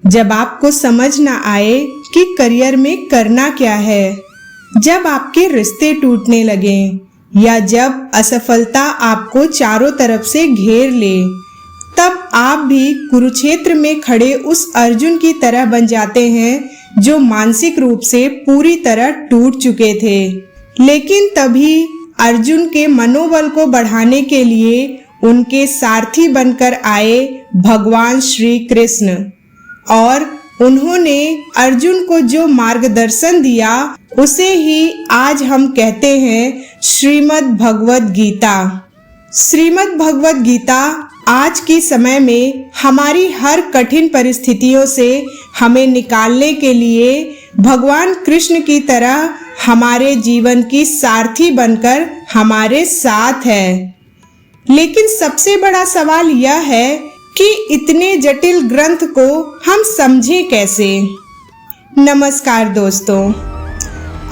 जब आपको समझ ना आए कि करियर में करना क्या है, जब आपके रिश्ते टूटने लगे या जब असफलता आपको चारों तरफ से घेर ले, तब आप भी कुरुक्षेत्र में खड़े उस अर्जुन की तरह बन जाते हैं जो मानसिक रूप से पूरी तरह टूट चुके थे। लेकिन तभी अर्जुन के मनोबल को बढ़ाने के लिए उनके सारथी बनकर आए भगवान श्री कृष्ण, और उन्होंने अर्जुन को जो मार्गदर्शन दिया उसे ही आज हम कहते हैं श्रीमद् भगवद गीता। श्रीमद् भगवद गीता आज के समय में हमारी हर कठिन परिस्थितियों से हमें निकालने के लिए भगवान कृष्ण की तरह हमारे जीवन की सारथी बनकर हमारे साथ है। लेकिन सबसे बड़ा सवाल यह है कि इतने जटिल ग्रंथ को हम समझें कैसे। नमस्कार दोस्तों,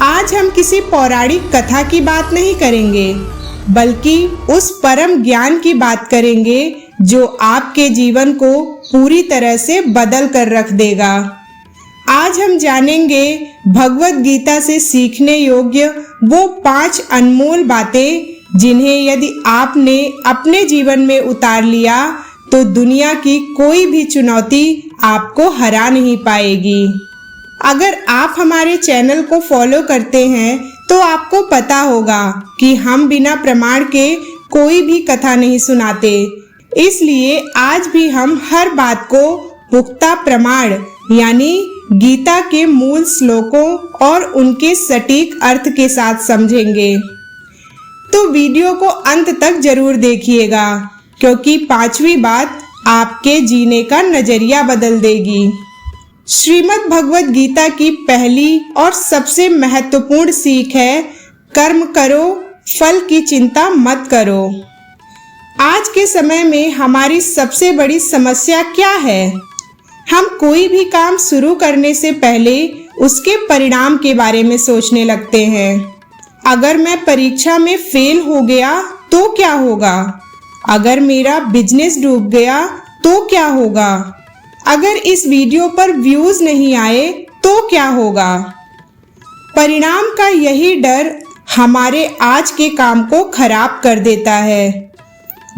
आज हम किसी पौराणिक कथा की बात नहीं करेंगे, बल्कि उस परम ज्ञान की बात करेंगे जो आपके जीवन को पूरी तरह से बदल कर रख देगा। आज हम जानेंगे भगवद गीता से सीखने योग्य वो 5 अनमोल बातें जिन्हें यदि आपने अपने जीवन में उतार लिया तो दुनिया की कोई भी चुनौती आपको हरा नहीं पाएगी। अगर आप हमारे चैनल को फॉलो करते हैं तो आपको पता होगा कि हम बिना प्रमाण के कोई भी कथा नहीं सुनाते, इसलिए आज भी हम हर बात को पुख्ता प्रमाण यानी गीता के मूल श्लोकों और उनके सटीक अर्थ के साथ समझेंगे। तो वीडियो को अंत तक जरूर देखिएगा, क्योंकि 5वीं बात आपके जीने का नजरिया बदल देगी। श्रीमद् भगवद गीता की पहली और सबसे महत्वपूर्ण सीख है, कर्म करो, फल की चिंता मत करो। आज के समय में हमारी सबसे बड़ी समस्या क्या है? हम कोई भी काम शुरू करने से पहले उसके परिणाम के बारे में सोचने लगते हैं। अगर मैं परीक्षा में फेल हो गया तो क्या होगा? अगर मेरा बिजनेस डूब गया तो क्या होगा? अगर इस वीडियो पर व्यूज नहीं आए तो क्या होगा? परिणाम का यही डर हमारे आज के काम को खराब कर देता है।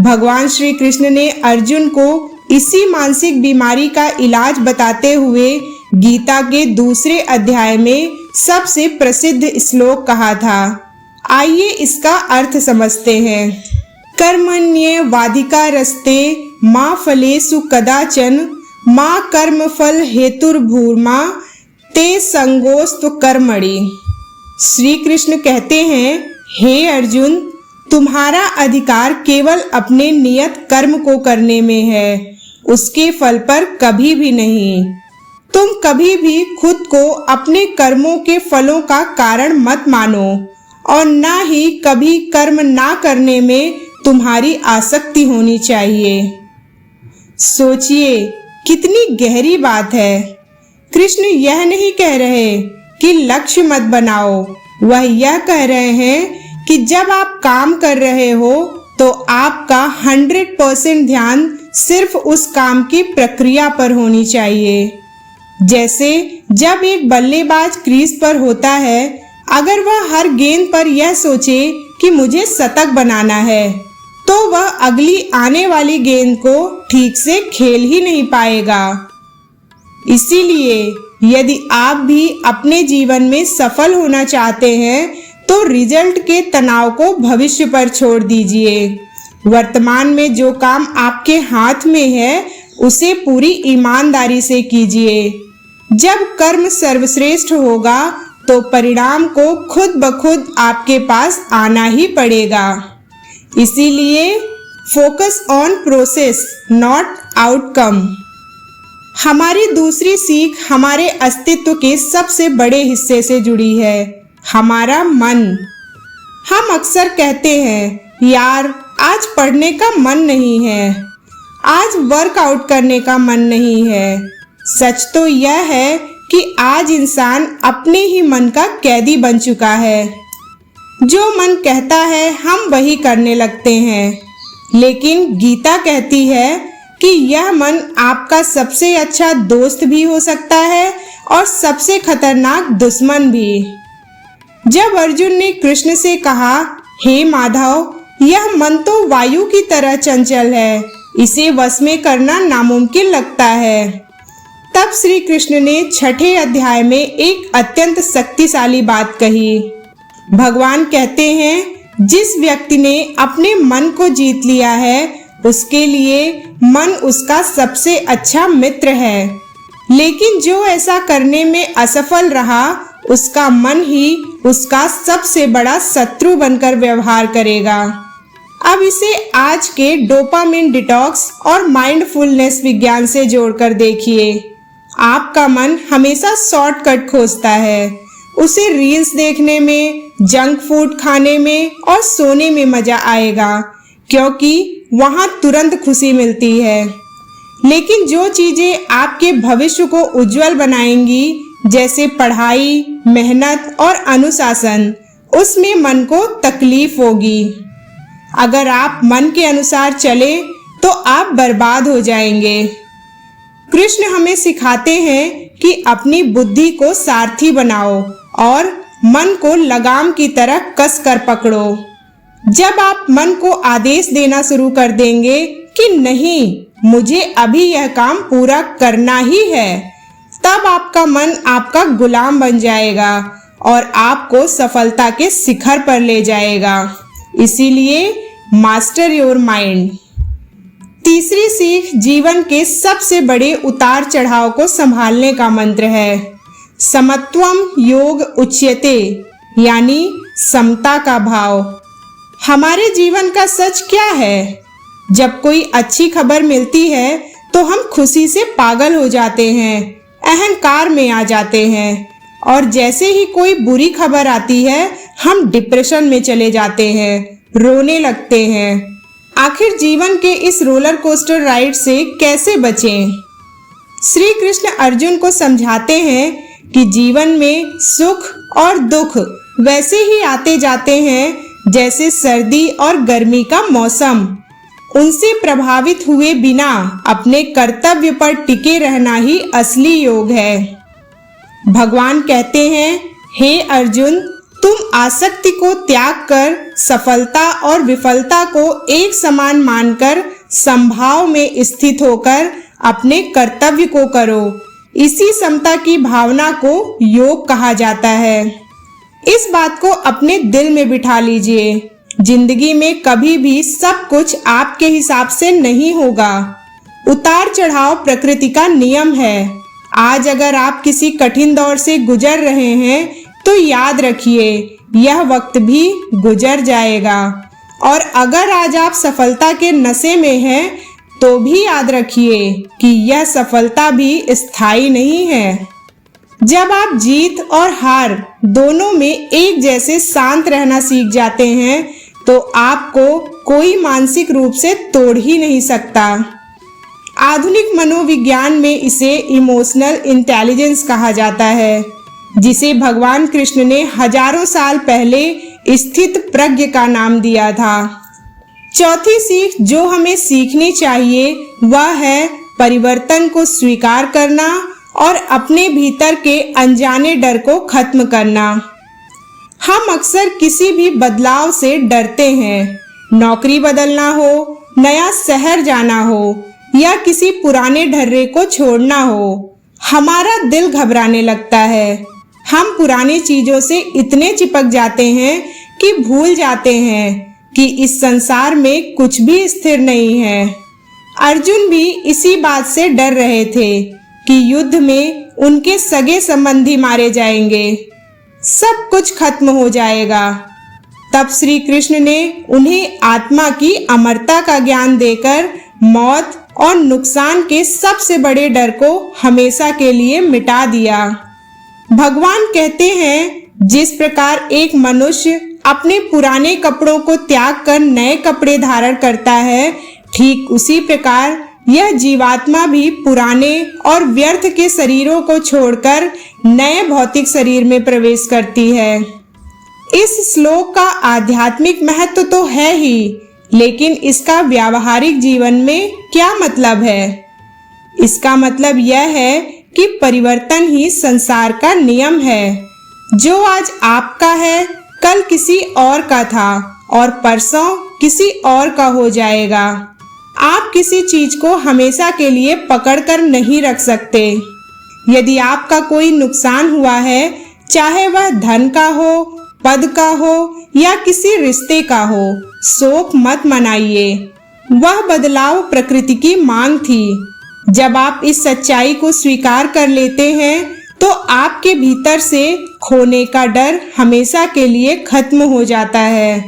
भगवान श्री कृष्ण ने अर्जुन को इसी मानसिक बीमारी का इलाज बताते हुए गीता के दूसरे अध्याय में सबसे प्रसिद्ध श्लोक कहा था। आइए इसका अर्थ समझते हैं। कर्मण्येवाधिकारस्ते मा फलेषु कदाचन मा कर्मफल हेतुर्भूर्मा ते संगोस्तु कर्मणि। श्री कृष्ण कहते हैं, हे अर्जुन, तुम्हारा अधिकार केवल अपने नियत कर्म को करने में है, उसके फल पर कभी भी नहीं। तुम कभी भी खुद को अपने कर्मों के फलों का कारण मत मानो और ना ही कभी कर्म ना करने में तुम्हारी आसक्ति होनी चाहिए। सोचिए, कितनी गहरी बात है। कृष्ण यह नहीं कह रहे कि लक्ष्य मत बनाओ, वह यह कह रहे हैं कि जब आप काम कर रहे हो तो आपका 100% ध्यान सिर्फ उस काम की प्रक्रिया पर होनी चाहिए। जैसे जब एक बल्लेबाज क्रीज पर होता है, अगर वह हर गेंद पर यह सोचे कि मुझे शतक बनाना है, तो वह अगली आने वाली गेंद को ठीक से खेल ही नहीं पाएगा। इसीलिए यदि आप भी अपने जीवन में सफल होना चाहते हैं तो रिजल्ट के तनाव को भविष्य पर छोड़ दीजिए। वर्तमान में जो काम आपके हाथ में है उसे पूरी ईमानदारी से कीजिए। जब कर्म सर्वश्रेष्ठ होगा तो परिणाम को खुद ब खुद आपके पास आना ही पड़ेगा। इसीलिए focus on process not outcome. हमारी दूसरी सीख हमारे अस्तित्व के सबसे बड़े हिस्से से जुड़ी है, हमारा मन। हम अक्सर कहते हैं, यार आज पढ़ने का मन नहीं है, आज वर्कआउट करने का मन नहीं है। सच तो यह है कि आज इंसान अपने ही मन का कैदी बन चुका है। जो मन कहता है हम वही करने लगते हैं। लेकिन गीता कहती है, कि यह मन आपका सबसे अच्छा दोस्त भी हो सकता है और सबसे खतरनाक दुश्मन भी। जब अर्जुन ने कृष्ण से कहा, हे माधव, यह मन तो वायु की तरह चंचल है, इसे वश में करना नामुमकिन लगता है, तब श्री कृष्ण ने छठे अध्याय में एक अत्यंत शक्तिशाली बात कही। भगवान कहते हैं, जिस व्यक्ति ने अपने मन को जीत लिया है उसके लिए मन उसका सबसे अच्छा मित्र है, लेकिन जो ऐसा करने में असफल रहा उसका मन ही उसका सबसे बड़ा शत्रु बनकर व्यवहार करेगा। अब इसे आज के डोपामिन डिटॉक्स और माइंडफुलनेस विज्ञान से जोड़कर देखिए। आपका मन हमेशा शॉर्टकट खोजता है। उसे रील्स देखने में, जंक फूड खाने में और सोने में मजा आएगा, क्योंकि वहां तुरंत खुशी मिलती है। लेकिन जो चीजें आपके भविष्य को उज्जवल बनाएंगी, जैसे पढ़ाई, मेहनत और अनुशासन, उसमें मन को तकलीफ होगी। अगर आप मन के अनुसार चले तो आप बर्बाद हो जाएंगे। कृष्ण हमें सिखाते हैं कि अपनी बुद्धि को सारथी बनाओ और मन को लगाम की तरह कस कर पकड़ो। जब आप मन को आदेश देना शुरू कर देंगे कि नहीं, मुझे अभी यह काम पूरा करना ही है, तब आपका मन आपका गुलाम बन जाएगा और आपको सफलता के शिखर पर ले जाएगा। इसीलिए मास्टर योर माइंड। तीसरी सीख जीवन के सबसे बड़े उतार चढ़ाव को संभालने का मंत्र है। समत्वम योग उच्यते, यानी समता का भाव। हमारे जीवन का सच क्या है? जब कोई अच्छी खबर मिलती है तो हम खुशी से पागल हो जाते हैं, अहंकार में आ जाते हैं, और जैसे ही कोई बुरी खबर आती है हम डिप्रेशन में चले जाते हैं, रोने लगते हैं। आखिर जीवन के इस रोलर कोस्टर राइड से कैसे बचें? श्री कृष्ण अर्जुन को समझाते हैं कि जीवन में सुख और दुख वैसे ही आते जाते हैं जैसे सर्दी और गर्मी का मौसम। उनसे प्रभावित हुए बिना अपने कर्तव्य पर टिके रहना ही असली योग है। भगवान कहते हैं, हे अर्जुन, तुम आसक्ति को त्याग कर सफलता और विफलता को एक समान मानकर समभाव में स्थित होकर अपने कर्तव्य को करो। इसी समता की भावना को योग कहा जाता है। इस बात को अपने दिल में बिठा लीजिए। जिंदगी में कभी भी सब कुछ आपके हिसाब से नहीं होगा। उतार चढ़ाव प्रकृति का नियम है। आज अगर आप किसी कठिन दौर से गुजर रहे हैं तो याद रखिए, यह वक्त भी गुजर जाएगा। और अगर आज आप सफलता के नशे में हैं तो भी याद रखिए कि यह सफलता भी स्थायी नहीं है। जब आप जीत और हार दोनों में एक जैसे शांत रहना सीख जाते हैं तो आपको कोई मानसिक रूप से तोड़ ही नहीं सकता। आधुनिक मनोविज्ञान में इसे इमोशनल इंटेलिजेंस कहा जाता है, जिसे भगवान कृष्ण ने हजारों साल पहले स्थित प्रज्ञ का नाम दिया था। चौथी सीख जो हमें सीखनी चाहिए वह है परिवर्तन को स्वीकार करना और अपने भीतर के अनजाने डर को खत्म करना। हम अक्सर किसी भी बदलाव से डरते हैं। नौकरी बदलना हो, नया शहर जाना हो या किसी पुराने ढर्रे को छोड़ना हो, हमारा दिल घबराने लगता है। हम पुरानी चीजों से इतने चिपक जाते हैं कि भूल जाते हैं कि इस संसार में कुछ भी स्थिर नहीं है। अर्जुन भी इसी बात से डर रहे थे कि युद्ध में उनके सगे संबंधी मारे जाएंगे, सब कुछ खत्म हो जाएगा। तब श्री कृष्ण ने उन्हें आत्मा की अमरता का ज्ञान देकर मौत और नुकसान के सबसे बड़े डर को हमेशा के लिए मिटा दिया। भगवान कहते हैं, जिस प्रकार एक मनुष्य अपने पुराने कपड़ों को त्याग कर नए कपड़े धारण करता है, ठीक उसी प्रकार यह जीवात्मा भी पुराने और व्यर्थ के शरीरों को छोड़कर नए भौतिक शरीर में प्रवेश करती है। इस श्लोक का आध्यात्मिक महत्व तो है ही, लेकिन इसका व्यावहारिक जीवन में क्या मतलब है? इसका मतलब यह है कि परिवर्तन ही संसार का नियम है। जो आज आपका है कल किसी और का था और परसों किसी और का हो जाएगा। आप किसी चीज को हमेशा के लिए पकड़ कर नहीं रख सकते। यदि आपका कोई नुकसान हुआ है, चाहे वह धन का हो, पद का हो या किसी रिश्ते का हो, शोक मत मनाइए। वह बदलाव प्रकृति की मांग थी। जब आप इस सच्चाई को स्वीकार कर लेते हैं तो आपके भीतर से खोने का डर हमेशा के लिए खत्म हो जाता है।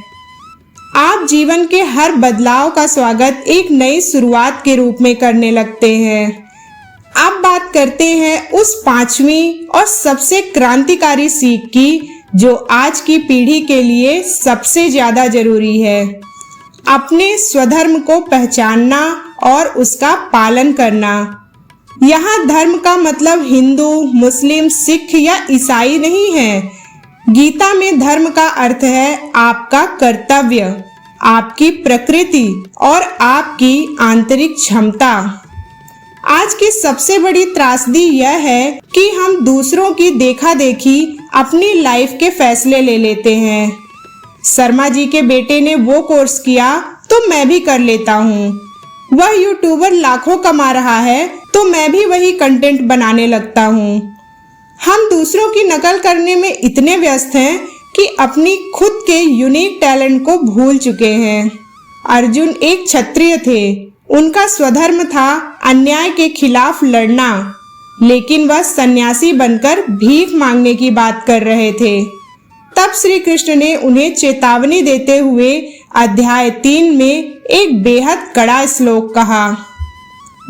आप जीवन के हर बदलाव का स्वागत एक नई शुरुआत के रूप में करने लगते हैं। अब बात करते हैं उस पांचवी और सबसे क्रांतिकारी सीख की जो आज की पीढ़ी के लिए सबसे ज्यादा जरूरी है। अपने स्वधर्म को पहचानना और उसका पालन करना। यहाँ धर्म का मतलब हिंदू, मुस्लिम, सिख या ईसाई नहीं है। गीता में धर्म का अर्थ है आपका कर्तव्य, आपकी प्रकृति और आपकी आंतरिक क्षमता। आज की सबसे बड़ी त्रासदी यह है कि हम दूसरों की देखा देखी अपनी लाइफ के फैसले ले लेते हैं। शर्मा जी के बेटे ने वो कोर्स किया तो मैं भी कर लेता हूँ। वह यूट्यूबर लाखों कमा रहा है तो मैं भी वही कंटेंट बनाने लगता हूँ। हम दूसरों की नकल करने में इतने व्यस्त हैं कि अपनी खुद के यूनिक टैलेंट को भूल चुके हैं। अर्जुन एक क्षत्रिय थे। उनका स्वधर्म था अन्याय के खिलाफ लड़ना, लेकिन वह सन्यासी बनकर भीख मांगने की बात कर रहे थे। तब श्री कृष्ण ने उन्हें चेतावनी देते हुए अध्याय 3 में एक बेहद कड़ा श्लोक कहा।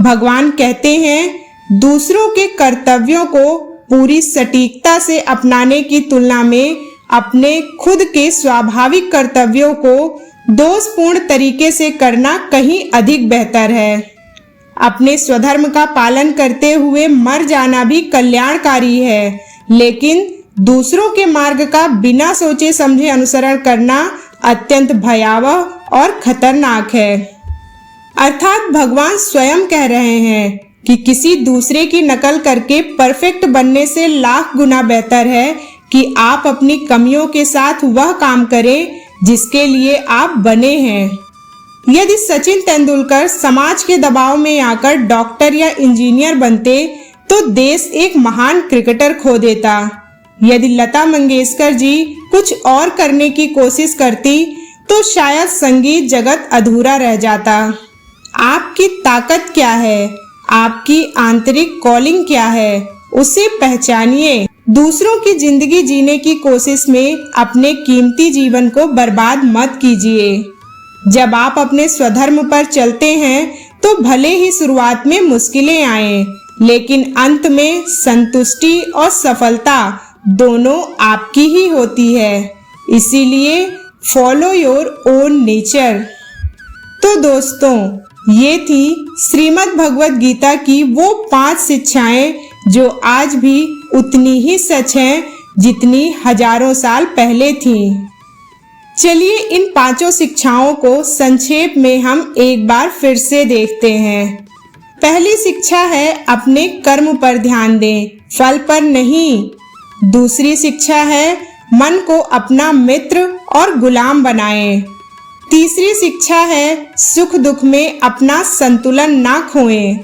भगवान कहते हैं, दूसरों के कर्तव्यों को पूरी सटीकता से अपनाने की तुलना में अपने खुद के स्वाभाविक कर्तव्यों को दोषपूर्ण तरीके से करना कहीं अधिक बेहतर है। अपने स्वधर्म का पालन करते हुए मर जाना भी कल्याणकारी है, लेकिन दूसरों के मार्ग का बिना सोचे समझे अनुसरण करना अत्यंत भयावह और खतरनाक है। अर्थात भगवान स्वयं कह रहे हैं कि किसी दूसरे की नकल करके परफेक्ट बनने से लाख गुना बेहतर है कि आप अपनी कमियों के साथ वह काम करें जिसके लिए आप बने हैं। यदि सचिन तेंदुलकर समाज के दबाव में आकर डॉक्टर या इंजीनियर बनते तो देश एक महान क्रिकेटर खो देता। यदि लता मंगेशकर जी कुछ और करने की कोशिश करती तो शायद संगीत जगत अधूरा रह जाता। आपकी ताकत क्या है? आपकी आंतरिक कॉलिंग क्या है? उसे पहचानिए। दूसरों की जिंदगी जीने की कोशिश में अपने कीमती जीवन को बर्बाद मत कीजिए। जब आप अपने स्वधर्म पर चलते हैं तो भले ही शुरुआत में मुश्किलें आए, लेकिन अंत में संतुष्टि और सफलता दोनों आपकी ही होती है। इसीलिए फॉलो योर ओन नेचर। तो दोस्तों, ये थी श्रीमद् भगवत गीता की वो 5 शिक्षाएं जो आज भी उतनी ही सच हैं जितनी हजारों साल पहले थीं। चलिए इन 5 शिक्षाओं को संक्षेप में हम एक बार फिर से देखते हैं। पहली शिक्षा है अपने कर्म पर ध्यान दें, फल पर नहीं। दूसरी शिक्षा है मन को अपना मित्र और गुलाम बनाएं। तीसरी शिक्षा है सुख दुख में अपना संतुलन ना खोएं।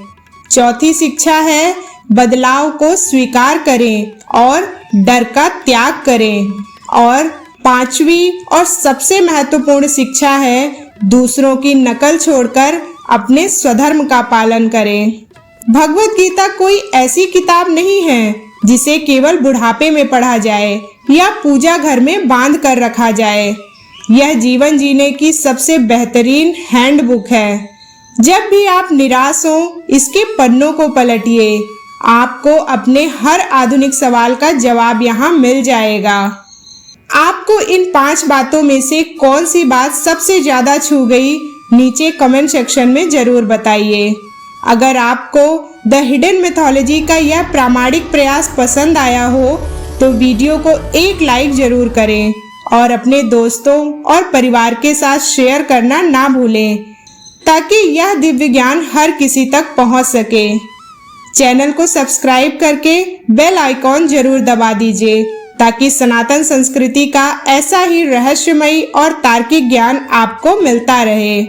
चौथी शिक्षा है बदलाव को स्वीकार करें और डर का त्याग करें। और 5वीं और सबसे महत्वपूर्ण शिक्षा है दूसरों की नकल छोड़कर अपने स्वधर्म का पालन करें। भगवत गीता कोई ऐसी किताब नहीं है जिसे केवल बुढ़ापे में पढ़ा जाए या पूजा घर में बांध कर रखा जाए। यह जीवन जीने की सबसे बेहतरीन हैंडबुक है। जब भी आप निराश हो, इसके पन्नों को पलटिए। आपको अपने हर आधुनिक सवाल का जवाब यहाँ मिल जाएगा। आपको इन 5 बातों में से कौन सी बात सबसे ज्यादा छू गई, नीचे कमेंट सेक्शन में जरूर बताइए। अगर आपको द हिडन मिथोलॉजी का यह प्रामाणिक प्रयास पसंद आया हो तो वीडियो को एक लाइक जरूर करें और अपने दोस्तों और परिवार के साथ शेयर करना ना भूलें ताकि यह दिव्य ज्ञान हर किसी तक पहुंच सके। चैनल को सब्सक्राइब करके बेल आइकॉन जरूर दबा दीजिए ताकि सनातन संस्कृति का ऐसा ही रहस्यमयी और तार्किक ज्ञान आपको मिलता रहे।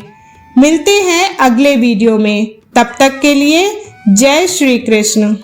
मिलते हैं अगले वीडियो में, तब तक के लिए जय श्री कृष्ण।